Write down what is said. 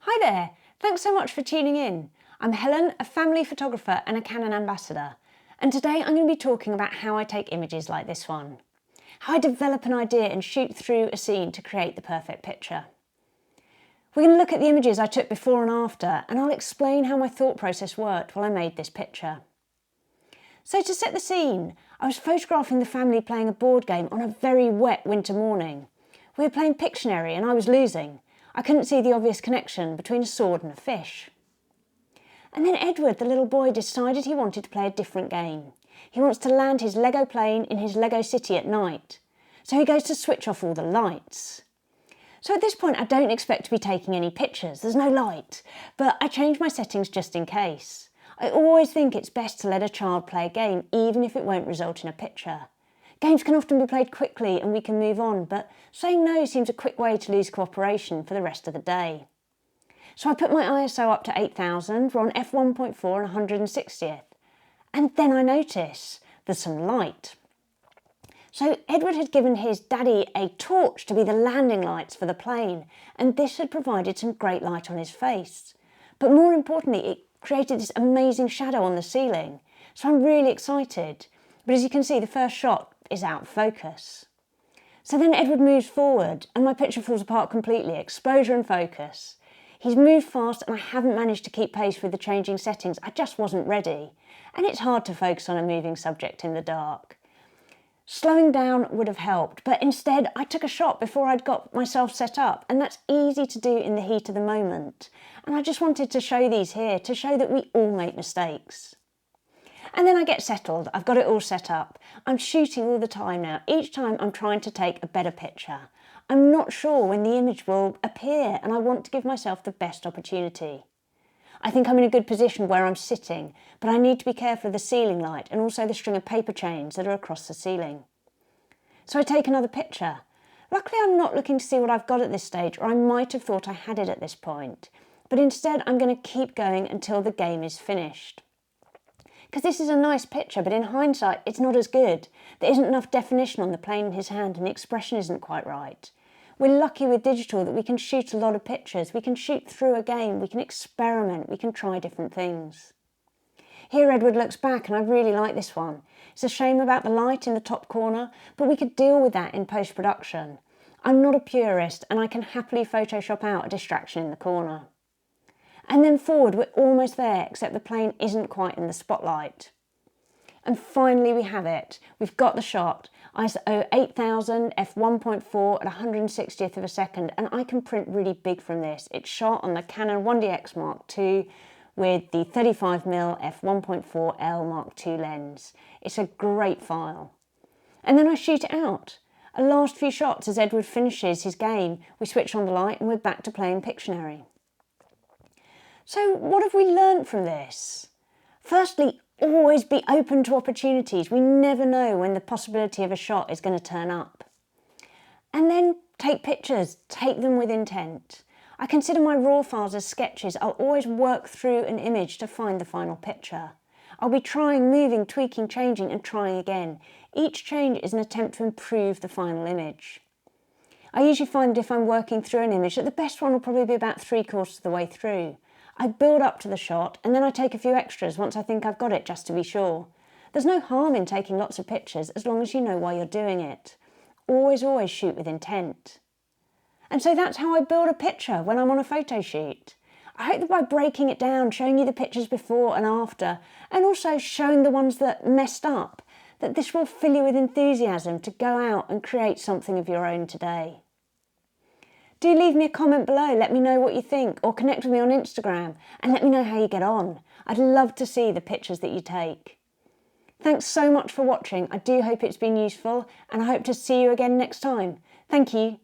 Hi there, thanks so much for tuning in. I'm Helen, a family photographer and a Canon ambassador, and today I'm going to be talking about how I take images like this one. How I develop an idea and shoot through a scene to create the perfect picture. We're going to look at the images I took before and after, and I'll explain how my thought process worked while I made this picture. So to set the scene, I was photographing the family playing a board game on a very wet winter morning. We were playing Pictionary and I was losing. I couldn't see the obvious connection between a sword and a fish. And then Edward, the little boy, decided he wanted to play a different game. He wants to land his Lego plane in his Lego city at night. So he goes to switch off all the lights. So at this point I don't expect to be taking any pictures, there's no light, but I changed my settings just in case. I always think it's best to let a child play a game even if it won't result in a picture. Games can often be played quickly and we can move on, but saying no seems a quick way to lose cooperation for the rest of the day. So I put my ISO up to 8000, we're on f1.4 and 160th. And then I notice there's some light. So Edward had given his daddy a torch to be the landing lights for the plane, and this had provided some great light on his face. But more importantly, it created this amazing shadow on the ceiling. So I'm really excited. But as you can see, the first shot is out of focus. So then Edward moves forward and my picture falls apart completely, exposure and focus. He's moved fast and I haven't managed to keep pace with the changing settings. I just wasn't ready. And it's hard to focus on a moving subject in the dark. Slowing down would have helped, but instead I took a shot before I'd got myself set up, and that's easy to do in the heat of the moment. And I just wanted to show these here to show that we all make mistakes. And then I get settled, I've got it all set up. I'm shooting all the time now. Each time I'm trying to take a better picture. I'm not sure when the image will appear and I want to give myself the best opportunity. I think I'm in a good position where I'm sitting, but I need to be careful of the ceiling light and also the string of paper chains that are across the ceiling. So I take another picture. Luckily I'm not looking to see what I've got at this stage, or I might have thought I had it at this point. But instead I'm going to keep going until the game is finished. Because this is a nice picture, but in hindsight it's not as good. There isn't enough definition on the plane in his hand and the expression isn't quite right. We're lucky with digital that we can shoot a lot of pictures, we can shoot through a game, we can experiment, we can try different things. Here Edward looks back and I really like this one. It's a shame about the light in the top corner, but we could deal with that in post-production. I'm not a purist and I can happily Photoshop out a distraction in the corner. And then forward, we're almost there, except the plane isn't quite in the spotlight. And finally we have it. We've got the shot. ISO 8000, f1.4 at 160th of a second, and I can print really big from this. It's shot on the Canon 1DX Mark II with the 35mm f1.4L Mark II lens. It's a great file. And then I shoot it out. A last few shots as Edward finishes his game. We switch on the light and we're back to playing Pictionary. So what have we learnt from this? Firstly, always be open to opportunities. We never know when the possibility of a shot is going to turn up. And then take pictures, take them with intent. I consider my raw files as sketches. I'll always work through an image to find the final picture. I'll be trying, moving, tweaking, changing and trying again. Each change is an attempt to improve the final image. I usually find that if I'm working through an image that the best one will probably be about 3/4 of the way through. I build up to the shot and then I take a few extras once I think I've got it, just to be sure. There's no harm in taking lots of pictures as long as you know why you're doing it. Always shoot with intent. And so that's how I build a picture when I'm on a photo shoot. I hope that by breaking it down, showing you the pictures before and after, and also showing the ones that messed up, that this will fill you with enthusiasm to go out and create something of your own today. Do leave me a comment below, let me know what you think, or connect with me on Instagram and let me know how you get on. I'd love to see the pictures that you take. Thanks so much for watching. I do hope it's been useful and I hope to see you again next time. Thank you.